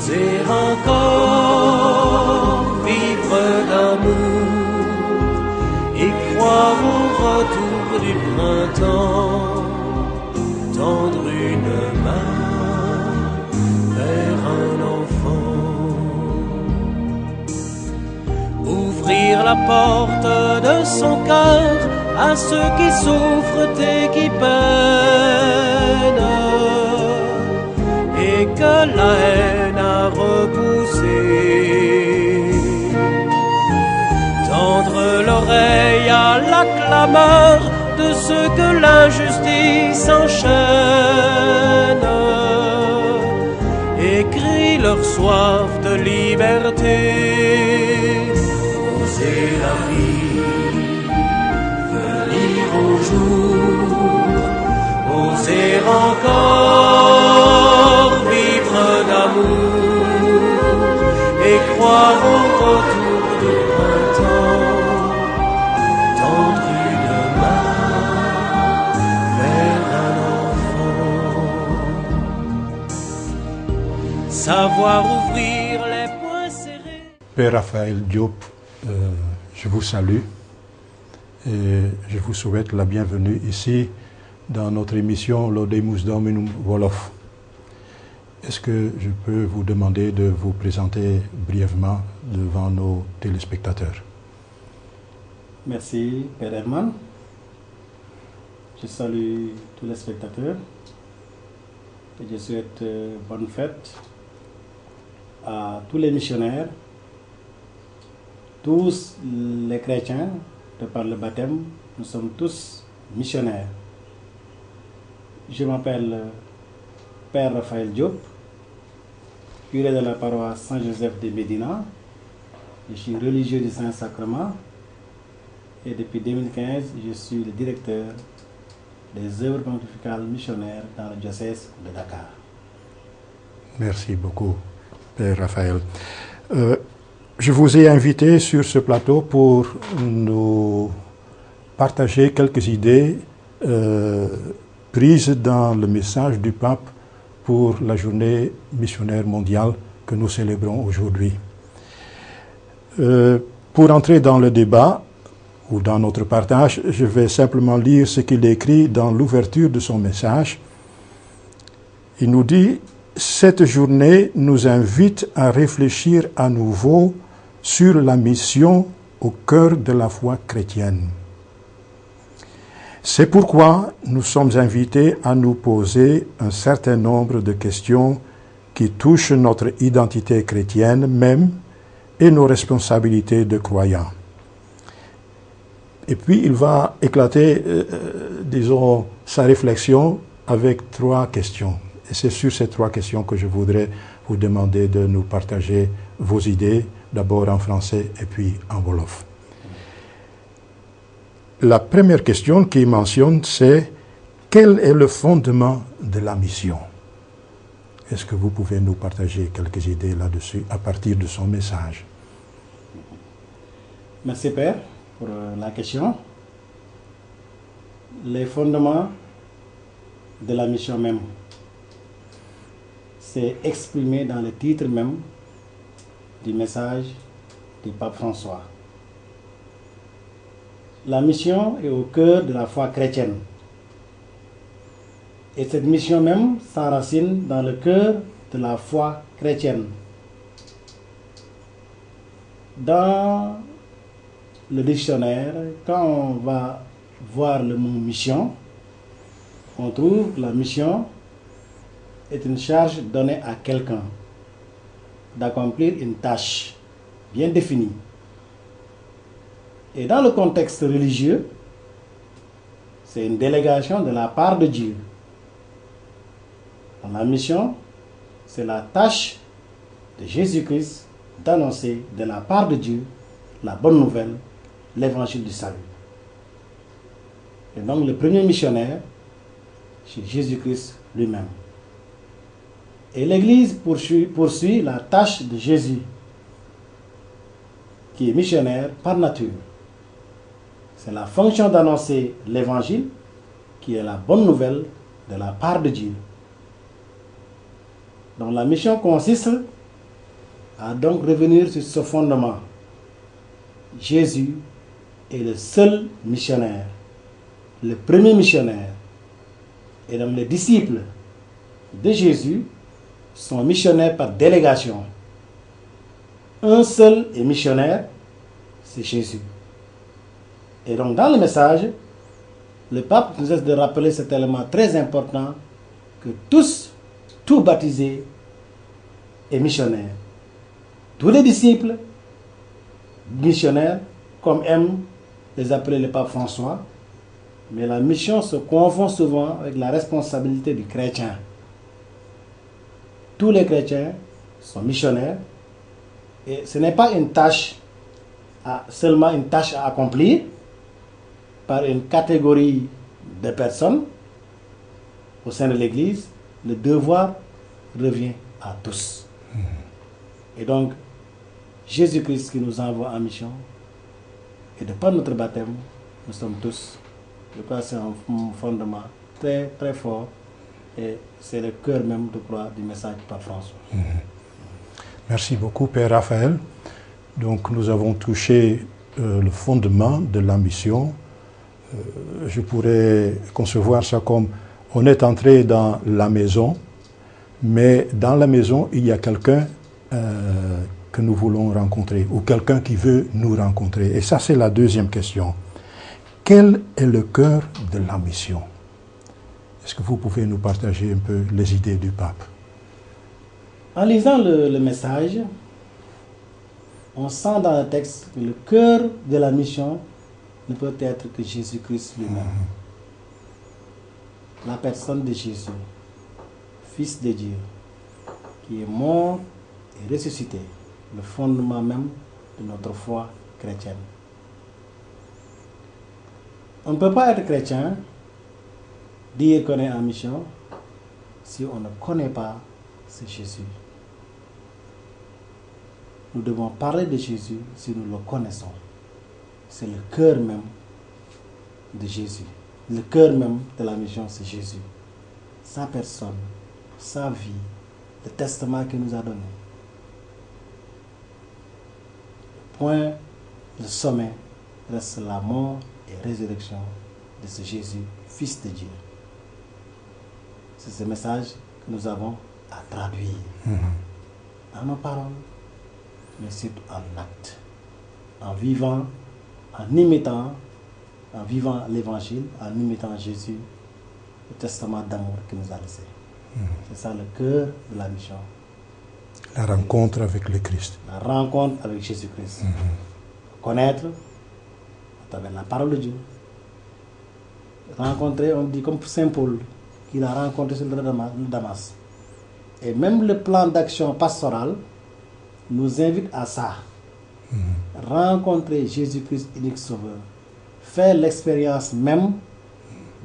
oser encore vivre d'amour et croire au retour du printemps, tendre une main vers un enfant, ouvrir la porte de son cœur à ceux qui souffrent et qui peinent, et que la haine a repoussé. Tendre l'oreille à la clameur de ceux que l'injustice enchaîne et crie leur soif de liberté. Oser la vie, venir au jour, oser encore vivre d'amour et croire au retour du printemps, tendre une main vers un enfant, savoir ouvrir les poings serrés. Père Raphaël Diop, je vous salue et je vous souhaite la bienvenue ici dans notre émission Laudemus Dominum Wolof. Est-ce que je peux vous demander de vous présenter brièvement devant nos téléspectateurs? Merci, Père Herman. Je salue tous les spectateurs et je souhaite bonne fête à tous les missionnaires, tous les chrétiens, de par le baptême, nous sommes tous missionnaires. Je m'appelle Père Raphaël Diop, curé de la paroisse Saint-Joseph de Médina. Je suis religieux du Saint-Sacrement et depuis 2015, je suis le directeur des œuvres pontificales missionnaires dans le diocèse de Dakar. Merci beaucoup, Père Raphaël. Je vous ai invité sur ce plateau pour nous partager quelques idées prises dans le message du pape pour la journée missionnaire mondiale que nous célébrons aujourd'hui. Pour entrer dans le débat ou dans notre partage, je vais simplement lire ce qu'il écrit dans l'ouverture de son message. Il nous dit: cette journée nous invite à réfléchir à nouveau sur la mission au cœur de la foi chrétienne. C'est pourquoi nous sommes invités à nous poser un certain nombre de questions qui touchent notre identité chrétienne même et nos responsabilités de croyants. Et puis il va éclater, disons, sa réflexion avec 3 questions. Et c'est sur ces 3 questions que je voudrais vous demander de nous partager vos idées, d'abord en français et puis en wolof. La première question qu'il mentionne, c'est: quel est le fondement de la mission? Est-ce que vous pouvez nous partager quelques idées là-dessus à partir de son message? Merci Père pour la question. Les fondements de la mission même, c'est exprimé dans le titre même du message du pape François. La mission est au cœur de la foi chrétienne. Et cette mission même s'enracine dans le cœur de la foi chrétienne. Dans le dictionnaire, quand on va voir le mot mission, on trouve que la mission est une charge donnée à quelqu'un d'accomplir une tâche bien définie. Et dans le contexte religieux, c'est une délégation de la part de Dieu. Dans la mission, c'est la tâche de Jésus-Christ d'annoncer de la part de Dieu la bonne nouvelle, l'évangile du salut. Et donc le premier missionnaire, c'est Jésus-Christ lui-même. Et l'Église poursuit la tâche de Jésus, qui est missionnaire par nature. C'est la fonction d'annoncer l'évangile, qui est la bonne nouvelle de la part de Dieu. Donc la mission consiste à donc revenir sur ce fondement. Jésus est le seul missionnaire, le premier missionnaire. Et donc les disciples de Jésus sont missionnaires par délégation. Un seul est missionnaire, c'est Jésus. Et donc dans le message, le pape nous cesse de rappeler cet élément très important que tout baptisé est missionnaire. Tous les disciples missionnaires, comme aime les appeler le pape François, mais la mission se confond souvent avec la responsabilité du chrétien. Tous les chrétiens sont missionnaires et ce n'est pas une tâche seulement une tâche à accomplir par une catégorie de personnes au sein de l'Église. Le devoir revient à tous. Et donc, Jésus-Christ qui nous envoie en mission, et de par notre baptême, nous sommes tous, je crois que c'est un fondement très très fort, et c'est le cœur même, je crois, du message du pape François. Merci beaucoup, Père Raphaël. Donc, nous avons touché le fondement de la mission. Je pourrais concevoir ça comme on est entré dans la maison, mais dans la maison, il y a quelqu'un que nous voulons rencontrer, ou quelqu'un qui veut nous rencontrer. Et ça, c'est la deuxième question. Quel est le cœur de la mission? Est-ce que vous pouvez nous partager un peu les idées du pape? En lisant le message, on sent dans le texte que le cœur de la mission ne peut être que Jésus-Christ lui-même. La personne de Jésus, Fils de Dieu, qui est mort et ressuscité, le fondement même de notre foi chrétienne. On ne peut pas être chrétien, dire qu'on est en mission, si on ne connaît pas ce Jésus. Nous devons parler de Jésus si nous le connaissons. C'est le cœur même de Jésus. Le cœur même de la mission, c'est Jésus. Sa personne, sa vie, le testament qu'il nous a donné. Le point, le sommet, reste la mort et résurrection de ce Jésus, Fils de Dieu. C'est ce message que nous avons à traduire dans nos paroles, mais surtout en acte, en vivant, en imitant, en vivant l'évangile, en imitant Jésus, le testament d'amour qu'il nous a laissé. C'est ça le cœur de la mission. La rencontre avec le Christ. La rencontre avec Jésus-Christ. Connaître à travers la parole de Dieu. Rencontrer, on dit comme Saint Paul, qu'il a rencontré sur le Damas. Et même le plan d'action pastoral nous invite à ça. Rencontrer Jésus-Christ, unique sauveur. Faire l'expérience même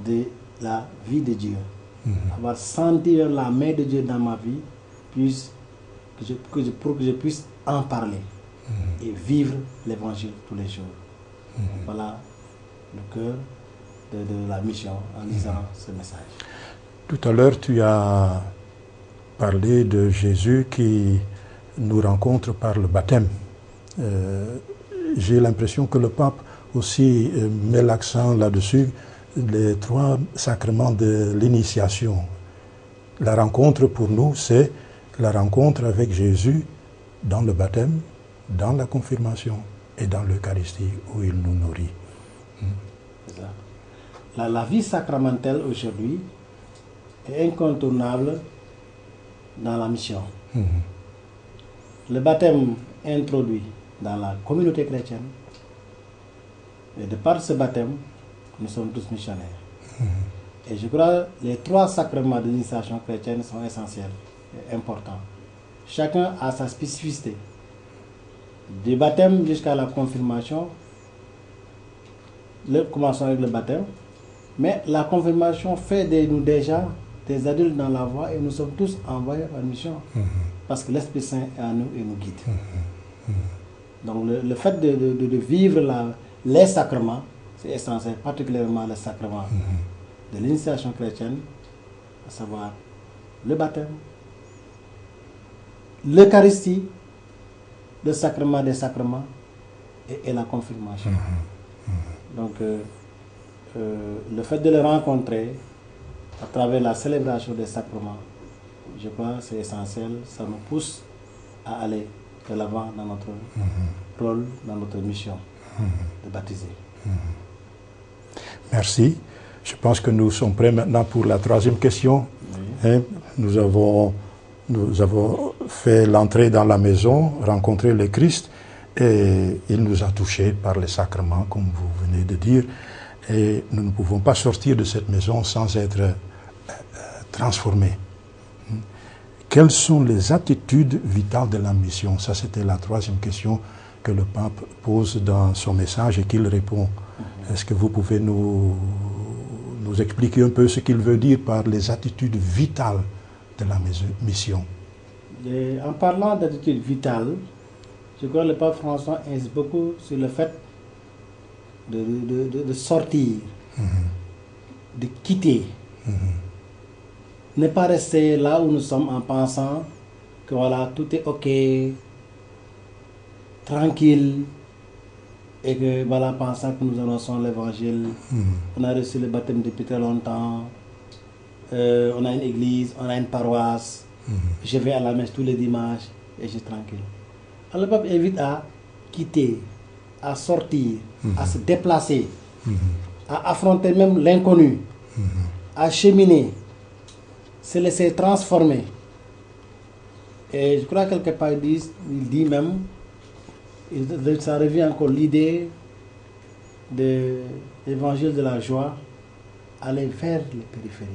de la vie de Dieu. Avoir senti la main de Dieu dans ma vie, pour que je puisse en parler et vivre l'évangile tous les jours. Voilà le cœur de la mission en lisant ce message. Tout à l'heure, tu as parlé de Jésus qui nous rencontre par le baptême. J'ai l'impression que le pape aussi met l'accent là-dessus, les 3 sacrements de l'initiation. La rencontre pour nous, c'est la rencontre avec Jésus dans le baptême, dans la confirmation et dans l'Eucharistie où il nous nourrit. C'est ça. La vie sacramentelle aujourd'hui est incontournable dans la mission. Le baptême introduit dans la communauté chrétienne, et de par ce baptême, nous sommes tous missionnaires. Et je crois que les 3 sacrements de l'initiation chrétienne sont essentiels et importants. Chacun a sa spécificité. Du baptême jusqu'à la confirmation, commençons avec le baptême, mais la confirmation fait de nous déjà des adultes dans la voie et nous sommes tous envoyés en mission. Parce que l'Esprit Saint est en nous et nous guide. Donc le fait de vivre les sacrements, c'est essentiel, particulièrement le sacrement de l'initiation chrétienne, à savoir le baptême, l'Eucharistie le sacrement des sacrements et la confirmation. Donc, le fait de le rencontrer à travers la célébration des sacrements, je crois que c'est essentiel, ça nous pousse à aller de l'avant dans notre rôle, dans notre mission de baptiser. Merci. Je pense que nous sommes prêts maintenant pour la troisième question. Oui. Hein, nous avons fait l'entrée dans la maison, rencontré le Christ, et il nous a touchés par les sacrements, comme vous venez de dire. Et nous ne pouvons pas sortir de cette maison sans être transformés. Quelles sont les attitudes vitales de la mission? Ça, c'était la troisième question que le pape pose dans son message et qu'il répond. Est-ce que vous pouvez nous expliquer un peu ce qu'il veut dire par les attitudes vitales de la mission? Et en parlant d'attitudes vitales, je crois que le pape François insiste beaucoup sur le fait de sortir, de quitter. Ne pas rester là où nous sommes en pensant que voilà, tout est ok, tranquille, et que voilà, pensant que nous annonçons l'évangile, on a reçu le baptême depuis très longtemps, on a une église, on a une paroisse, je vais à la messe tous les dimanches et je suis tranquille. Alors le pape invite à quitter, à sortir, à se déplacer, à affronter même l'inconnu, à cheminer, se laisser transformer. Et je crois quelque part il dit même, ça revient encore l'idée de l'évangile de la joie, aller vers les périphéries.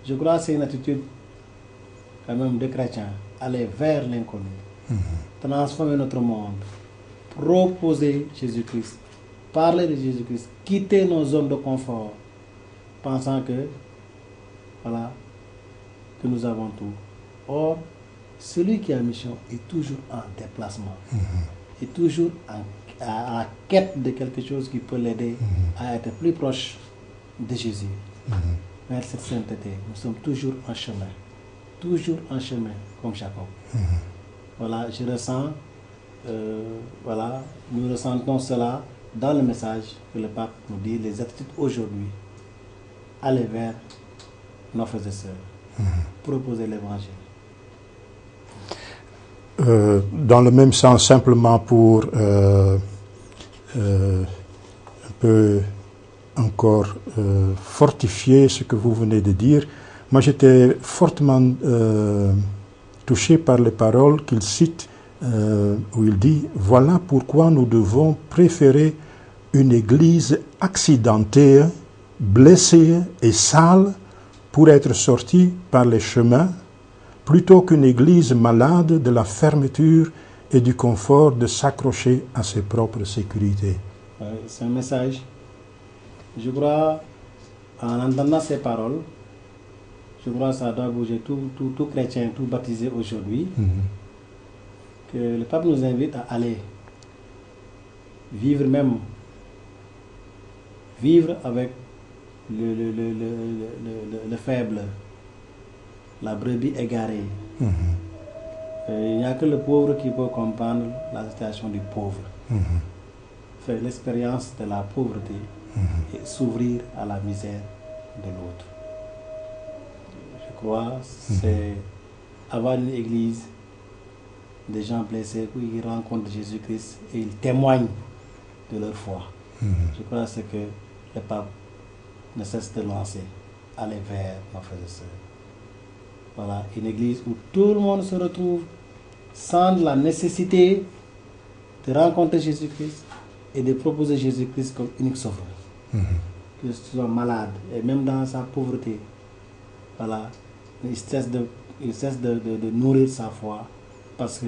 Je crois que c'est une attitude quand même de chrétien, aller vers l'inconnu, transformer notre monde, proposer Jésus-Christ, parler de Jésus-Christ, quitter nos zones de confort, pensant que voilà, que nous avons tout. Or, celui qui a mission est toujours en déplacement, est toujours à la quête de quelque chose qui peut l'aider à être plus proche de Jésus, vers cette sainteté. Nous sommes toujours en chemin, comme Jacob. Voilà, je ressens, voilà, nous ressentons cela dans le message que le pape nous dit, les attitudes aujourd'hui, aller vers nos frères et sœurs, proposer l'évangile. Dans le même sens, simplement pour un peu encore fortifier ce que vous venez de dire, moi j'étais fortement touché par les paroles qu'il cite, où il dit « Voilà pourquoi nous devons préférer une église accidentée, blessée et sale pour être sortie par les chemins, plutôt qu'une église malade de la fermeture et du confort de s'accrocher à ses propres sécurités. » C'est un message. Je crois, en entendant ces paroles, je crois que ça doit bouger tout chrétien, tout baptisé aujourd'hui, que le pape nous invite à aller vivre avec le faible, la brebis égarée. Il n'y a que le pauvre qui peut comprendre la situation du pauvre. Faire l'expérience de la pauvreté et s'ouvrir à la misère de l'autre. Je crois que c'est avoir une église, des gens blessés qui rencontrent Jésus-Christ et ils témoignent de leur foi. Je crois que c'est que le pape ne cesse de lancer, aller vers nos frères et sœurs. Voilà, une église où tout le monde se retrouve sans la nécessité de rencontrer Jésus-Christ et de proposer Jésus-Christ comme unique sauveur. Qu'ils soient malades et même dans sa pauvreté, voilà, il cesse de nourrir sa foi parce que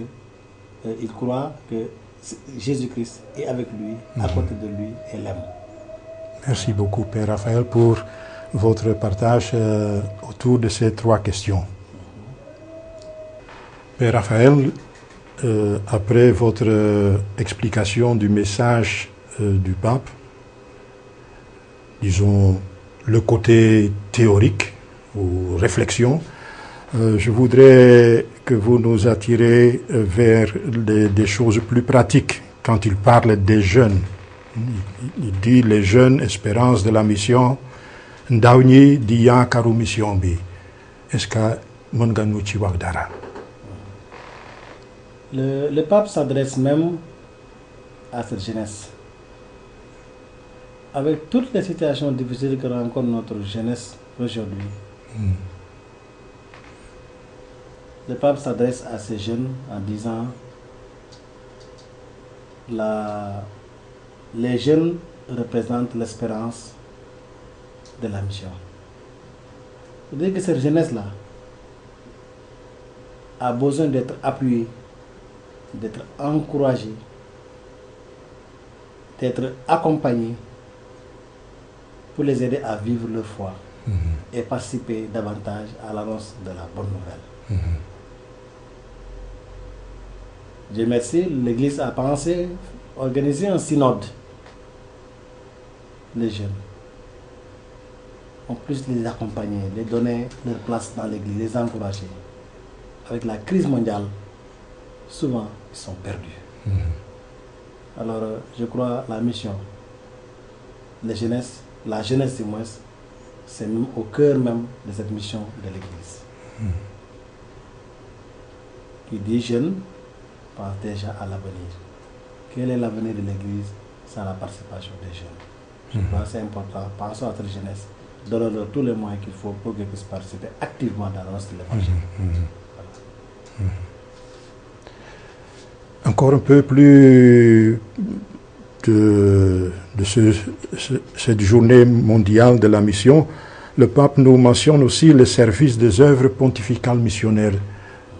il croit que Jésus-Christ est avec lui, à côté de lui et l'aime. Merci beaucoup, Père Raphaël, pour votre partage autour de ces trois questions. Père Raphaël, après votre explication du message du pape, disons le côté théorique ou réflexion, je voudrais que vous nous attirez vers des choses plus pratiques quand il parle des jeunes. Il dit les jeunes, espérance de la mission, ndaw ñi di yaakaaru mission bi. Est-ce que mën nga ñu ci wax dara? Le pape s'adresse même à cette jeunesse. Avec toutes les situations difficiles que rencontre notre jeunesse aujourd'hui, le pape s'adresse à ces jeunes en disant les jeunes représentent l'espérance de la mission. C'est-à-dire que cette jeunesse-là a besoin d'être appuyée, d'être encouragée, d'être accompagnée pour les aider à vivre leur foi et participer davantage à l'annonce de la bonne nouvelle. Dieu merci, l'Église a pensé organiser un synode. Les jeunes, en plus les accompagner, les donner leur place dans l'Église, les encourager. Avec la crise mondiale, souvent ils sont perdus. Alors je crois la mission, la jeunesse du moins, c'est même au cœur même de cette mission de l'Église. Qui dit jeune, pense déjà à l'avenir. Quel est l'avenir de l'Église sans la participation des jeunes? Je crois que c'est important. Pensons à notre jeunesse, donnons-leur tous les moyens qu'il faut pour qu'ils puissent participer activement dans l'annonce de l'Évangile. Voilà. Encore un peu plus de cette journée mondiale de la mission, le pape nous mentionne aussi le service des œuvres pontificales missionnaires.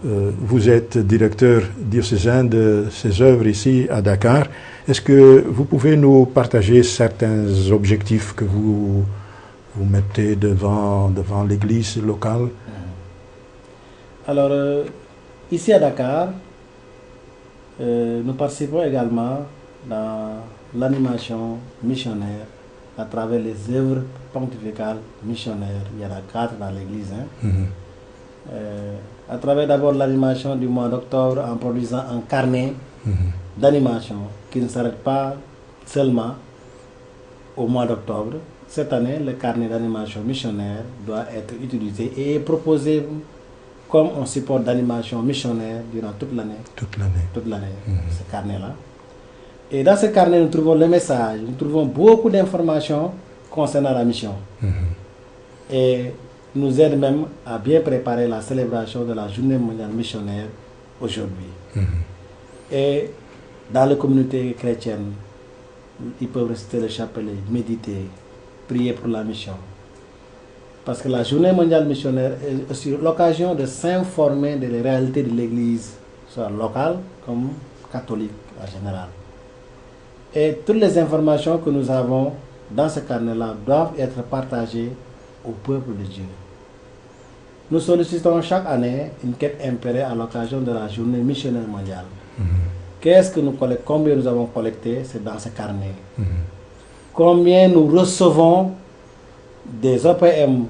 Vous êtes directeur diocésain de ces œuvres ici à Dakar. Est-ce que vous pouvez nous partager certains objectifs que vous mettez devant l'Église locale? Alors, ici à Dakar, nous participons également dans l'animation missionnaire à travers les œuvres pontificales missionnaires. Il y en a 4 dans l'Église. À travers d'abord l'animation du mois d'octobre en produisant un carnet d'animation qui ne s'arrête pas seulement au mois d'octobre. Cette année, le carnet d'animation missionnaire doit être utilisé et proposé comme un support d'animation missionnaire durant toute l'année. Toute l'année, ce carnet-là. Et dans ce carnet, nous trouvons le message, nous trouvons beaucoup d'informations concernant la mission. Et nous aide même à bien préparer la célébration de la journée mondiale missionnaire aujourd'hui. Et dans les communautés chrétiennes, ils peuvent réciter le chapelet, méditer, prier pour la mission. Parce que la journée mondiale missionnaire est aussi l'occasion de s'informer des réalités de l'Église, soit locale comme catholique en général. Et toutes les informations que nous avons dans ce carnet-là doivent être partagées au peuple de Dieu. Nous sollicitons chaque année une quête impérée à l'occasion de la journée missionnaire mondiale. Qu'est-ce que nous collectons? Combien nous avons collecté? C'est dans ce carnet. Combien nous recevons des OPM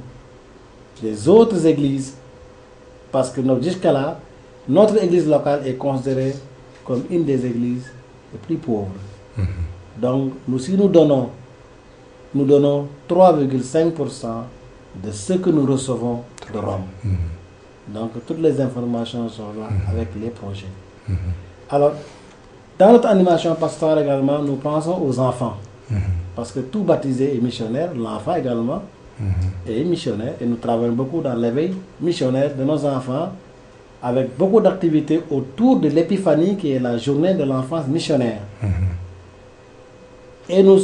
des autres églises? Parce que jusqu'à là, notre église locale est considérée comme une des églises les plus pauvres. Donc, si nous donnons 3,5% de ce que nous recevons de Rome. Donc, toutes les informations sont là avec les projets. Alors, dans notre animation pastorale également, nous pensons aux enfants. Parce que tout baptisé est missionnaire, l'enfant également est missionnaire. Et nous travaillons beaucoup dans l'éveil missionnaire de nos enfants, avec beaucoup d'activités autour de l'épiphanie qui est la journée de l'enfance missionnaire. Et nous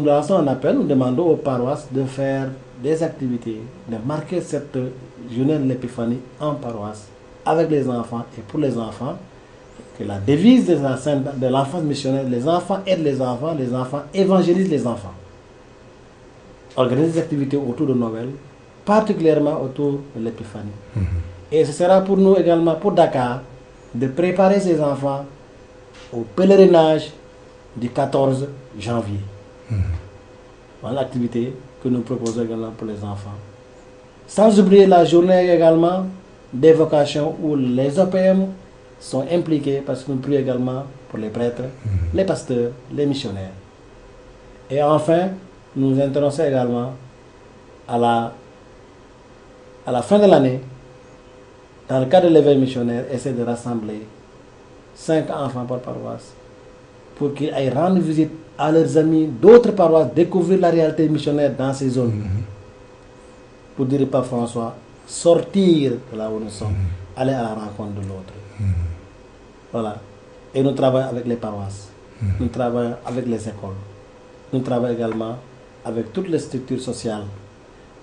lançons un appel, nous demandons aux paroisses de faire des activités, de marquer cette journée de l'épiphanie en paroisse, avec les enfants et pour les enfants, que la devise de l'enfance missionnaire, les enfants aident les enfants évangélisent les enfants. Organiser des activités autour de Noël, particulièrement autour de l'épiphanie. Et ce sera pour nous également, pour Dakar, de préparer ces enfants au pèlerinage du 14 janvier. Voilà l'activité que nous proposons également pour les enfants. Sans oublier la journée également des vocations où les OPM sont impliqués parce que nous prions également pour les prêtres, les pasteurs, les missionnaires. Et enfin, nous nous intéressons également à la fin de l'année, dans le cadre de l'éveil missionnaire, essayer de rassembler 5 enfants par paroisse pour qu'ils aillent rendre visite à leurs amis d'autres paroisses, découvrir la réalité missionnaire dans ces zones. Pour dire par François, sortir de là où nous sommes, aller à la rencontre de l'autre. Voilà. Et nous travaillons avec les paroisses, nous travaillons avec les écoles, nous travaillons également avec toutes les structures sociales.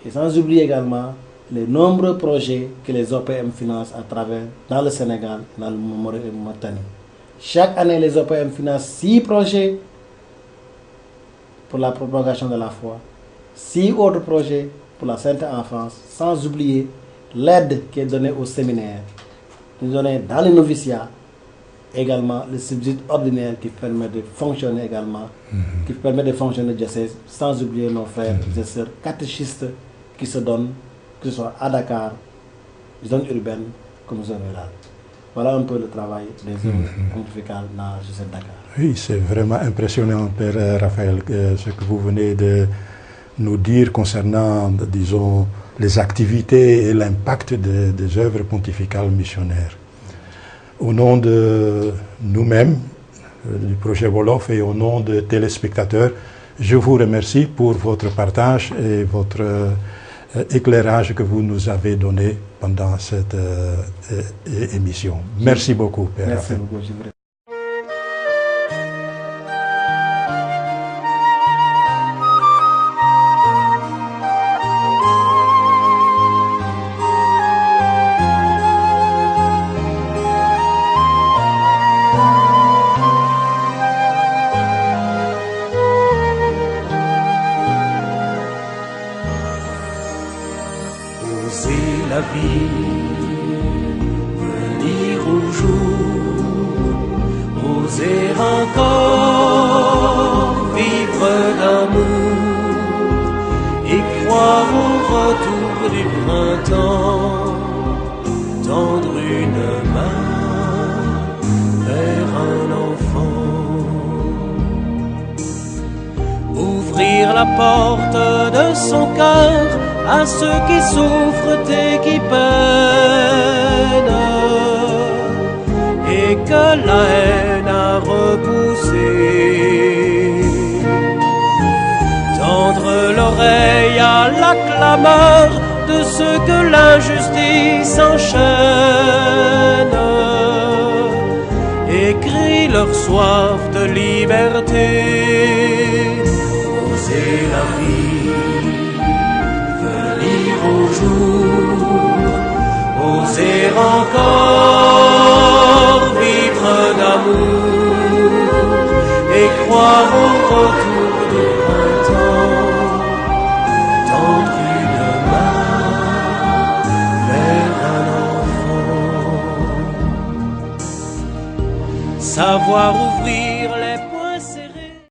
Et sans oublier également les nombreux projets que les OPM financent à travers, dans le Sénégal, dans le Mauritanie. Chaque année, les OPM financent 6 projets pour la propagation de la foi, 6 autres projets pour la Sainte Enfance, sans oublier l'aide qui est donnée aux séminaires, nous donnons dans les noviciats, également le subside ordinaire qui permet de fonctionner également, qui permet de fonctionner le diocèse, sans oublier nos frères et sœurs catéchistes qui se donnent, que ce soit à Dakar, zone urbaine, comme zone rurale. Voilà un peu le travail des œuvres pontificales dans le diocèse de Dakar. Oui, c'est vraiment impressionnant, Père Raphaël, ce que vous venez de nous dire concernant, disons, les activités et l'impact des œuvres pontificales missionnaires. Au nom de nous-mêmes, du projet Wolof, et au nom des téléspectateurs, je vous remercie pour votre partage et votre éclairage que vous nous avez donné pendant cette émission. Merci beaucoup, Père Raphaël. Merci beaucoup. Oser la vie, venir au jour, oser encore vivre d'amour et croire au retour du printemps, tendre une main vers un enfant, ouvrir la porte de son cœur à ceux qui souffrent et qui peinent, et que la haine a repoussé. Tendre l'oreille à la clameur de ceux que l'injustice enchaîne, et crie leur soif de liberté. Oser la vie, au jour, oser encore vivre d'amour et croire au retour du printemps, tendre une main vers un enfant, savoir ouvrir les